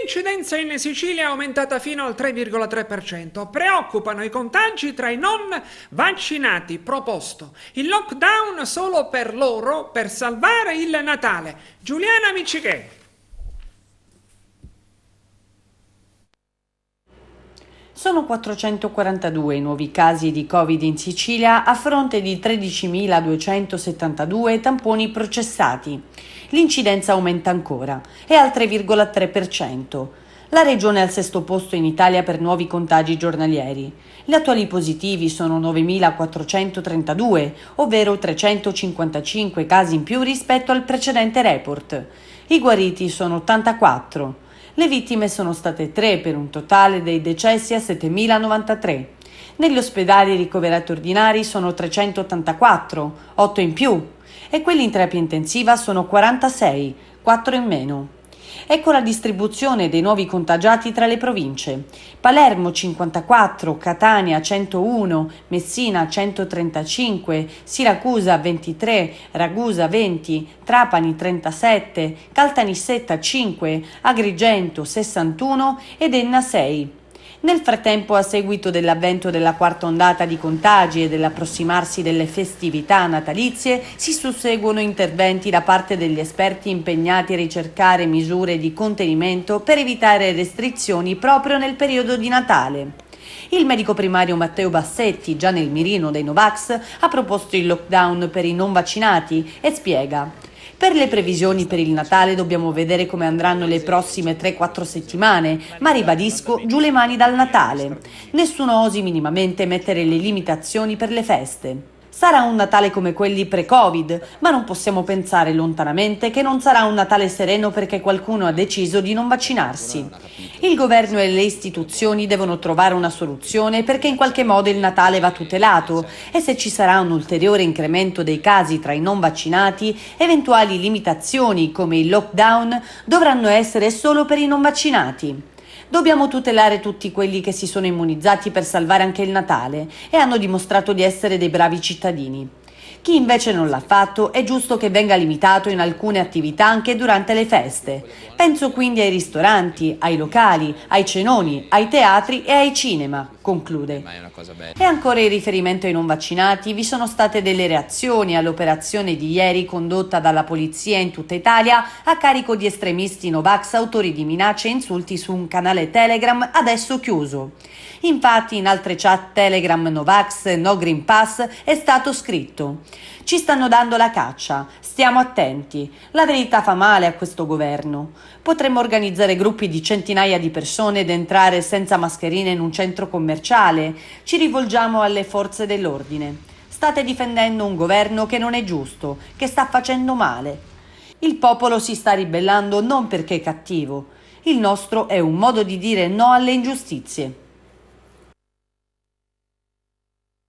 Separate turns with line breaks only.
L'incidenza in Sicilia è aumentata fino al 3,3%. Preoccupano i contagi tra i non vaccinati. Proposto il lockdown solo per loro per salvare il Natale. Giuliana Miccichè.
Sono 442 i nuovi casi di Covid in Sicilia a fronte di 13.272 tamponi processati. L'incidenza aumenta ancora, è al 3,3%. La regione è al sesto posto in Italia per nuovi contagi giornalieri. Gli attuali positivi sono 9.432, ovvero 355 casi in più rispetto al precedente report. I guariti sono 84. Le vittime sono state 3 per un totale dei decessi a 7.093. Negli ospedali ricoverati ordinari sono 384, 8 in più, e quelli in terapia intensiva sono 46, 4 in meno. Ecco la distribuzione dei nuovi contagiati tra le province. Palermo 54, Catania 101, Messina 135, Siracusa 23, Ragusa 20, Trapani 37, Caltanissetta 5, Agrigento 61 ed Enna 6. Nel frattempo, a seguito dell'avvento della quarta ondata di contagi e dell'approssimarsi delle festività natalizie, si susseguono interventi da parte degli esperti impegnati a ricercare misure di contenimento per evitare restrizioni proprio nel periodo di Natale. Il medico primario Matteo Bassetti, già nel mirino dei Novax, ha proposto il lockdown per i non vaccinati e spiega: per le previsioni per il Natale dobbiamo vedere come andranno le prossime 3-4 settimane, ma ribadisco, giù le mani dal Natale. Nessuno osi minimamente mettere le limitazioni per le feste. Sarà un Natale come quelli pre-Covid, ma non possiamo pensare lontanamente che non sarà un Natale sereno perché qualcuno ha deciso di non vaccinarsi. Il governo e le istituzioni devono trovare una soluzione perché in qualche modo il Natale va tutelato e se ci sarà un ulteriore incremento dei casi tra i non vaccinati, eventuali limitazioni come il lockdown dovranno essere solo per i non vaccinati. Dobbiamo tutelare tutti quelli che si sono immunizzati per salvare anche il Natale e hanno dimostrato di essere dei bravi cittadini. Chi invece non l'ha fatto è giusto che venga limitato in alcune attività anche durante le feste. Penso quindi ai ristoranti, ai locali, ai cenoni, ai teatri e ai cinema, conclude. E ancora in riferimento ai non vaccinati, vi sono state delle reazioni all'operazione di ieri condotta dalla polizia in tutta Italia a carico di estremisti Novax autori di minacce e insulti su un canale Telegram adesso chiuso. Infatti in altre chat Telegram Novax No Green Pass è stato scritto: ci stanno dando la caccia, stiamo attenti, la verità fa male a questo governo. Potremmo organizzare gruppi di centinaia di persone ed entrare senza mascherine in un centro commerciale. Ci rivolgiamo alle forze dell'ordine. State difendendo un governo che non è giusto, che sta facendo male. Il popolo si sta ribellando non perché è cattivo. Il nostro è un modo di dire no alle ingiustizie.